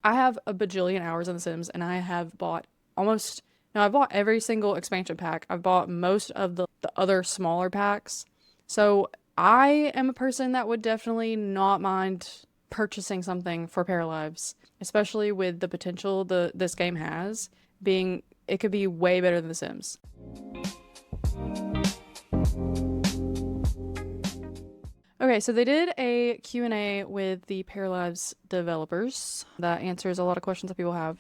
I have a bajillion hours in The Sims, and I have bought almost, no, I've bought every single expansion pack. I've bought most of the other smaller packs. So I am a person that would definitely not mind purchasing something for Paralives, especially with the potential this game has being, it could be way better than The Sims. Okay, so they did a Q&A with the Paralives developers that answers a lot of questions that people have.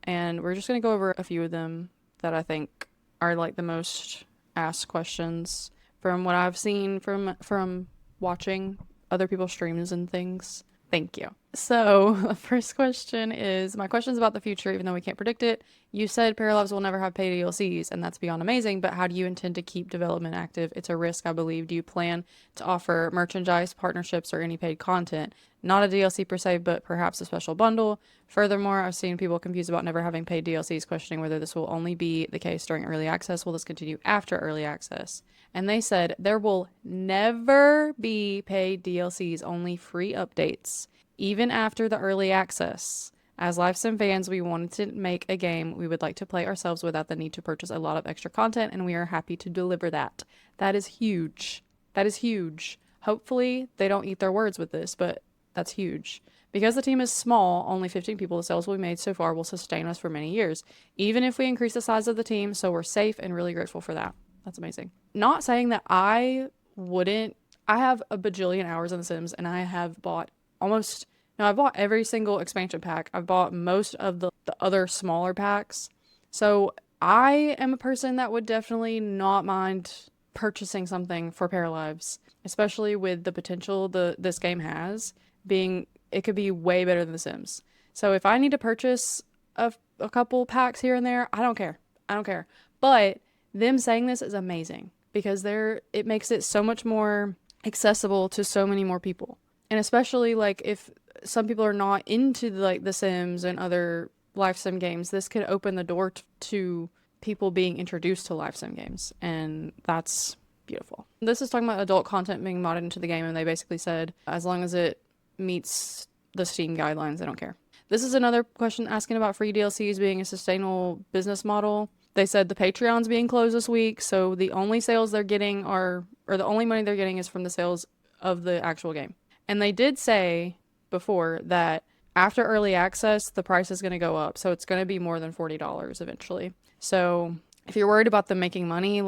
And we're just going to go over a few of them that I think are like the most asked questions from what I've seen from watching other people's streams and things. Thank you. So, the first question is my question's about the future, even though we can't predict it. You said Paralives will never have paid DLCs, and that's beyond amazing, but how do you intend to keep development active? It's a risk, I believe. Do you plan to offer merchandise, partnerships, or any paid content? Not a DLC per se, but perhaps a special bundle. Furthermore, I've seen people confused about never having paid DLCs, questioning whether this will only be the case during early access. Will this continue after early access? And they said there will never be paid DLCs, only free updates, even after the early access. As LiveSim fans, we wanted to make a game we would like to play ourselves without the need to purchase a lot of extra content, and we are happy to deliver that. That is huge. That is huge. Hopefully, they don't eat their words with this, but that's huge. Because the team is small, only 15 people, the sales we made so far will sustain us for many years, even if we increase the size of the team, so we're safe and really grateful for that. That's amazing. Not saying that I wouldn't. I have a bajillion hours in The Sims, and I have bought almost, no, I've bought every single expansion pack. I've bought most of the other smaller packs. So I am a person that would definitely not mind purchasing something for Paralives, especially with the potential this game has being, it could be way better than The Sims. So if I need to purchase a couple packs here and there, I don't care. I don't care. But them saying this is amazing because it makes it so much more accessible to so many more people. And especially like if some people are not into like The Sims and other live sim games, this could open the door to people being introduced to live sim games, and that's beautiful. This is talking about adult content being modded into the game, and they basically said as long as it meets the Steam guidelines, they don't care. This is another question asking about free DLCs being a sustainable business model. They said the Patreon's being closed this week, so the only sales they're getting or the only money they're getting is from the sales of the actual game. And they did say before that after early access, the price is going to go up. So it's going to be more than $40 eventually. So if you're worried about them making money,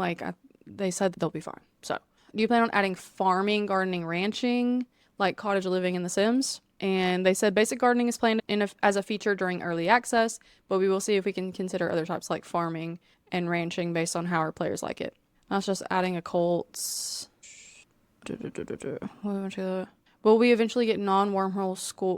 they said they'll be fine. So do you plan on adding farming, gardening, ranching, like cottage living in The Sims? And they said basic gardening is planned as a feature during early access, but we will see if we can consider other types like farming and ranching based on how our players like it. That's just adding a cult. Will we eventually get non-wormhole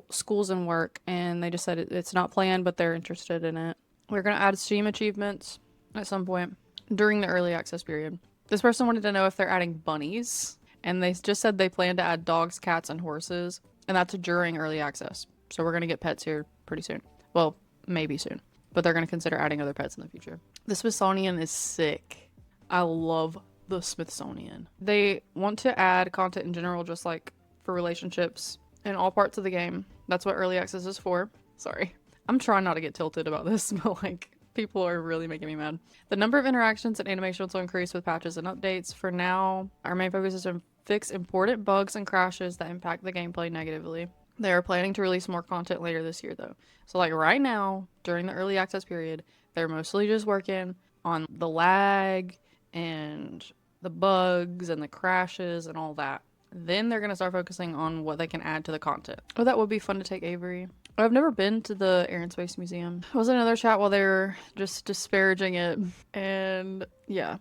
schools and work? And they just said it's not planned, but they're interested in it. We're going to add Steam achievements at some point during the early access period. This person wanted to know if they're adding bunnies, and they just said they plan to add dogs, cats, and horses, and that's during early access. So we're going to get pets here pretty soon. Well, maybe soon, but they're going to consider adding other pets in the future. The Smithsonian is sick. I love the Smithsonian. They want to add content in general, just like for relationships in all parts of the game. That's what early access is for. Sorry. I'm trying not to get tilted about this, but like people are really making me mad. The number of interactions and animations will increase with patches and updates. For now, our main focus is to fix important bugs and crashes that impact the gameplay negatively. They are planning to release more content later this year though. So like right now, during the early access period, they're mostly just working on the lag and the bugs and the crashes and all that. Then they're going to start focusing on what they can add to the content. Oh, that would be fun to take Avery. I've never been to the Air and Space Museum. I was in another chat while they were just disparaging it. And yeah.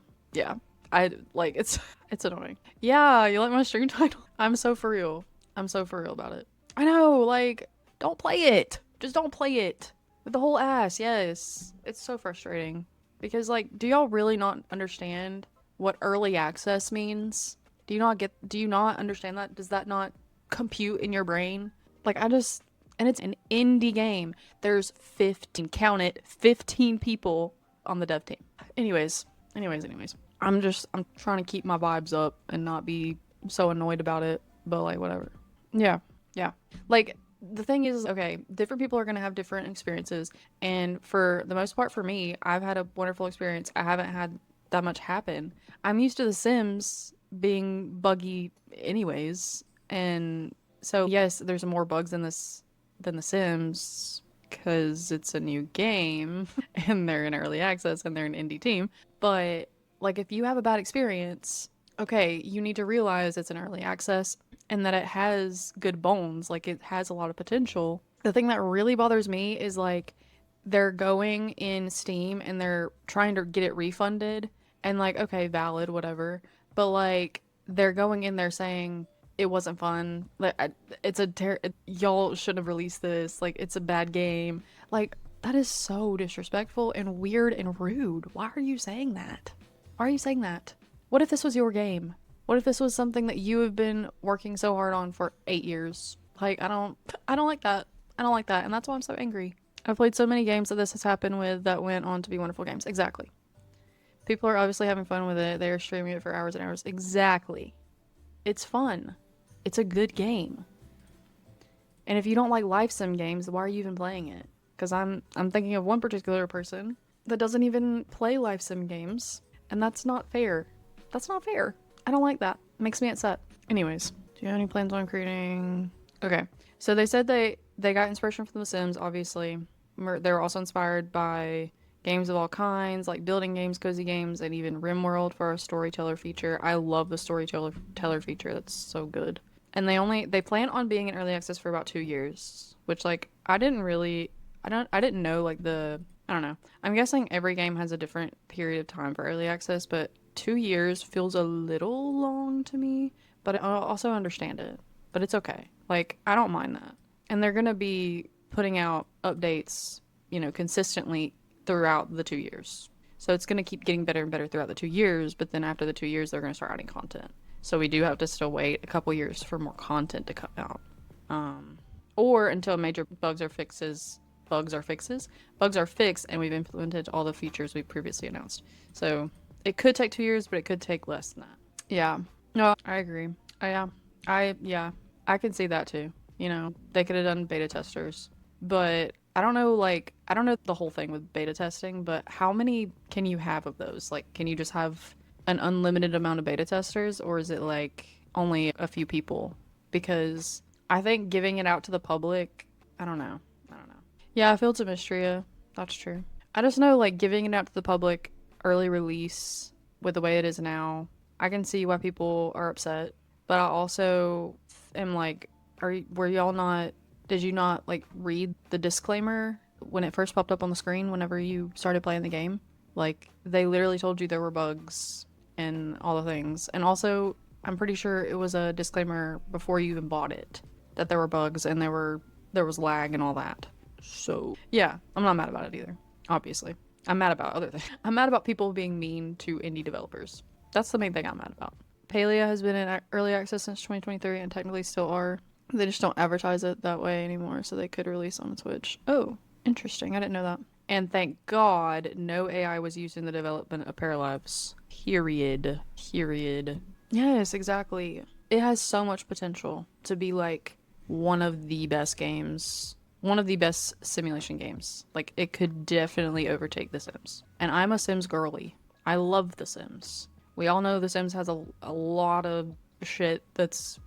I like it's annoying. Yeah, you like my stream title? I'm so for real. I'm so for real about it. I know, like, don't play it. Just don't play it. With the whole ass, yes. It's so frustrating. Because like, do y'all really not understand what early access means? Do you not understand that? Does that not compute in your brain? Like and it's an indie game. There's 15, count it, 15 people on the dev team. Anyways. I'm trying to keep my vibes up and not be so annoyed about it, but like whatever. Yeah. Like the thing is, okay, different people are going to have different experiences. And for the most part, for me, I've had a wonderful experience. I haven't had that much happen. I'm used to The Sims being buggy, anyways. And so, yes, there's more bugs in this than The Sims because it's a new game and they're in early access and they're an indie team. But, like, if you have a bad experience, okay, you need to realize it's an early access and that it has good bones. Like, it has a lot of potential. The thing that really bothers me is like they're going in Steam and they're trying to get it refunded and like, okay, valid, whatever. But like they're going in there saying it wasn't fun. Like y'all shouldn't have released this. Like it's a bad game. Like that is so disrespectful and weird and rude. Why are you saying that? Why are you saying that? What if this was your game? What if this was something that you have been working so hard on for 8 years? Like I don't like that. I don't like that, and that's why I'm so angry. I've played so many games that this has happened with that went on to be wonderful games. Exactly. People are obviously having fun with it. They're streaming it for hours and hours. Exactly. It's fun. It's a good game. And if you don't like life sim games, why are you even playing it? Because I'm thinking of one particular person that doesn't even play life sim games, and that's not fair. That's not fair. I don't like that. It makes me upset. Anyways, do you have any plans on creating? Okay, so they said they got inspiration from The Sims. Obviously, they're also inspired by games of all kinds, like building games, cozy games, and even RimWorld for our storyteller feature. I love the storyteller feature. That's so good. And they plan on being in early access for about 2 years, which like I didn't know like I don't know. I'm guessing every game has a different period of time for early access, but 2 years feels a little long to me. But I also understand it. But it's okay. Like I don't mind that. And they're gonna be putting out updates, consistently throughout the 2 years. So it's gonna keep getting better and better throughout the 2 years. But then after the 2 years, they're gonna start adding content. So we do have to still wait a couple years for more content to come out. Or until major bugs are fixed, and we've implemented all the features we previously announced. So it could take 2 years, but it could take less than that. Yeah. No, I agree. Yeah. Yeah. I can see that too. They could have done beta testers. But I don't know the whole thing with beta testing, but how many can you have of those? Like, can you just have an unlimited amount of beta testers, or is it like only a few people? Because I think giving it out to the public, I don't know. I don't know. Yeah, I feel it's a mystery. That's true. I just know like giving it out to the public early release with the way it is now, I can see why people are upset. But I also am like, were y'all not? Did you not like read the disclaimer when it first popped up on the screen whenever you started playing the game? Like they literally told you there were bugs and all the things. And also, I'm pretty sure it was a disclaimer before you even bought it that there were bugs and there was lag and all that. So, yeah, I'm not mad about it either. Obviously. I'm mad about other things. I'm mad about people being mean to indie developers. That's the main thing I'm mad about. Palia has been in early access since 2023 and technically still are. They just don't advertise it that way anymore, so they could release on Twitch. Oh, interesting. I didn't know that. And thank God no AI was used in the development of Paralives. Period. Period. Yes, exactly. It has so much potential to be like one of the best games, one of the best simulation games. Like it could definitely overtake The Sims. And I'm a Sims girly. I love The Sims. We all know The Sims has a lot of shit that's,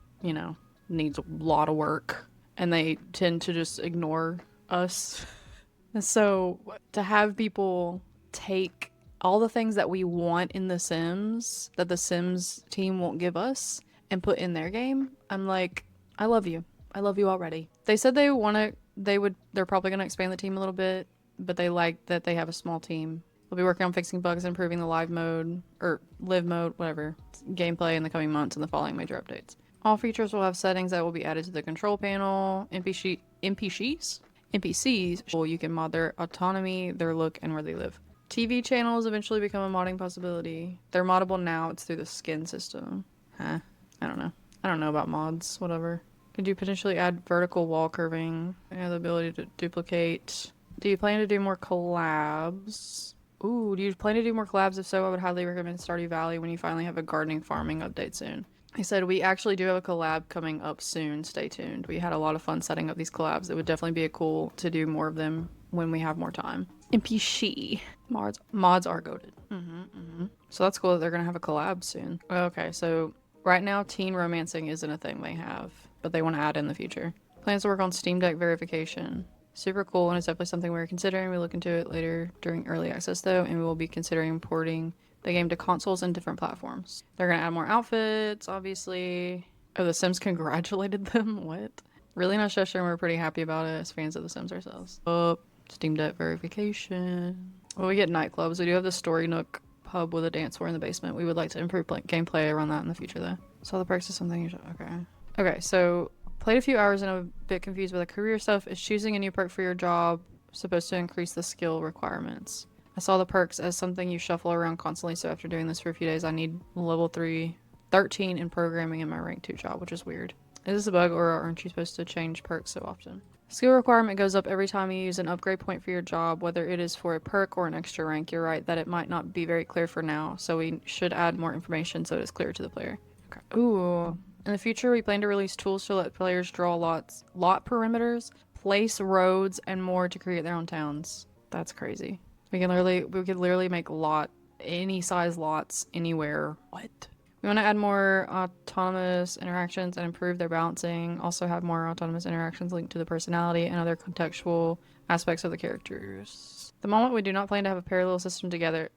needs a lot of work. And they tend to just ignore us. And so to have people take all the things that we want in The Sims that the Sims team won't give us and put in their game, I'm like, I love you. I love you already. They said they're probably going to expand the team a little bit, but they like that they have a small team. They'll be working on fixing bugs and improving the live mode, or live mode, whatever, gameplay in the coming months and the following major updates. All features will have settings that will be added to the control panel. NPCs, well, you can mod their autonomy, their look, and where they live. TV channels eventually become a modding possibility. They're moddable now, it's through the skin system. Huh? I don't know. I don't know about mods, whatever. Could you potentially add vertical wall curving and the ability to duplicate? Do you plan to do more collabs? Ooh, do you plan to do more collabs? If so, I would highly recommend Stardew Valley when you finally have a gardening farming update soon. He said, we actually do have a collab coming up soon. Stay tuned. We had a lot of fun setting up these collabs. It would definitely be cool to do more of them when we have more time. NPC. Mods are goated. So that's cool that they're going to have a collab soon. Okay, so right now teen romancing isn't a thing they have, but they want to add in the future. Plans to work on Steam Deck verification. Super cool, and it's definitely something we're considering. We look into it later during early access though, and we will be considering porting the game to consoles and different platforms. They're gonna add more outfits, obviously. Oh, The Sims congratulated them? What? Really nice gesture, and we're pretty happy about it as fans of The Sims ourselves. Oh, Steam Deck verification. Well, we get nightclubs. We do have the Story Nook pub with a dance floor in the basement. We would like to improve gameplay around that in the future though. So the perks is something you should... Okay. Okay, so played a few hours and I'm a bit confused with the career stuff. Is choosing a new perk for your job supposed to increase the skill requirements? I saw the perks as something you shuffle around constantly, so after doing this for a few days, I need level 13 in programming in my rank 2 job, which is weird. Is this a bug, or aren't you supposed to change perks so often? Skill requirement goes up every time you use an upgrade point for your job, whether it is for a perk or an extra rank. You're right that it might not be very clear for now, so we should add more information so it is clear to the player. Okay. Ooh. In the future, we plan to release tools to let players draw lot perimeters, place roads, and more to create their own towns. That's crazy. We could literally make any size lots anywhere. What? We want to add more autonomous interactions and improve their balancing. Also have more autonomous interactions linked to the personality and other contextual aspects of the characters. At the moment, we do not plan to have a parallel system together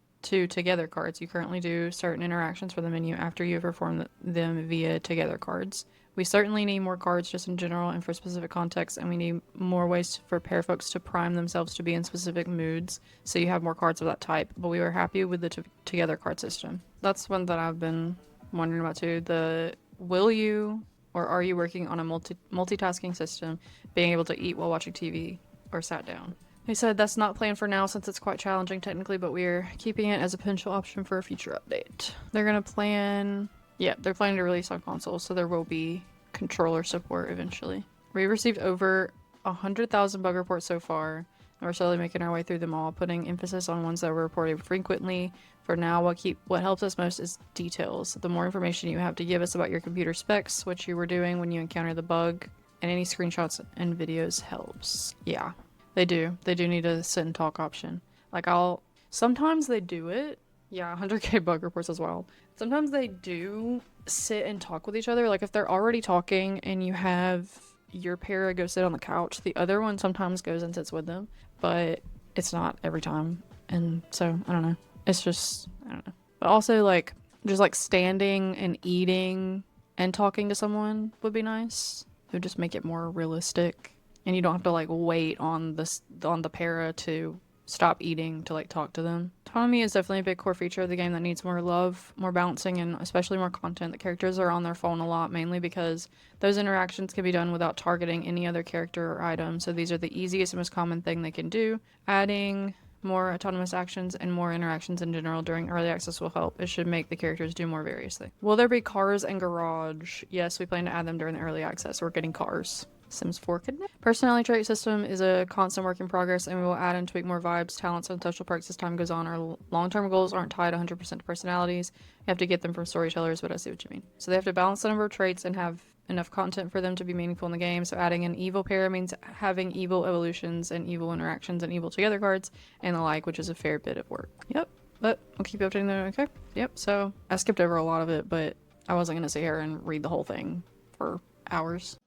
cards. You currently do certain interactions for the menu after you have performed them via together cards. We certainly need more cards just in general and for specific contexts, and we need more ways for pair folks to prime themselves to be in specific moods, so you have more cards of that type, but we were happy with the together card system. That's one that I've been wondering about too. Will you or are you working on a multitasking system, being able to eat while watching TV or sat down? They said that's not planned for now since it's quite challenging technically, but we're keeping it as a potential option for a future update. They're planning to release on consoles, so there will be controller support eventually. We received over 100,000 bug reports so far, and we're slowly making our way through them all, putting emphasis on ones that were reported frequently. For now, what helps us most is details. The more information you have to give us about your computer specs, what you were doing when you encountered the bug, and any screenshots and videos helps. Yeah, they do. They do need a sit and talk option. Sometimes they do it. Yeah, 100k bug reports as well. Sometimes they do sit and talk with each other. Like if they're already talking and you have your para go sit on the couch, the other one sometimes goes and sits with them, but it's not every time. And so, I don't know. It's just, I don't know. But also just standing and eating and talking to someone would be nice. It would just make it more realistic. And you don't have to wait on the para to stop eating to talk to them. Autonomy is definitely a big core feature of the game that needs more love, more balancing, and especially more content. The characters are on their phone a lot, mainly because those interactions can be done without targeting any other character or item, so these are the easiest and most common thing they can do. Adding more autonomous actions and more interactions in general during early access will help. It should make the characters do more various things. Will there be cars and garage? Yes, we plan to add them during the early access. We're getting cars. Sims 4 Connect. Personality trait system is a constant work in progress, and we will add and tweak more vibes, talents, and social perks as time goes on. Our long-term goals aren't tied 100% to personalities. You have to get them from storytellers, but I see what you mean. So they have to balance the number of traits and have enough content for them to be meaningful in the game. So adding an evil pair means having evil evolutions and evil interactions and evil together cards and the like, which is a fair bit of work. Yep, but I'll keep you updating there. Okay. Yep. So I skipped over a lot of it, but I wasn't going to sit here and read the whole thing for hours.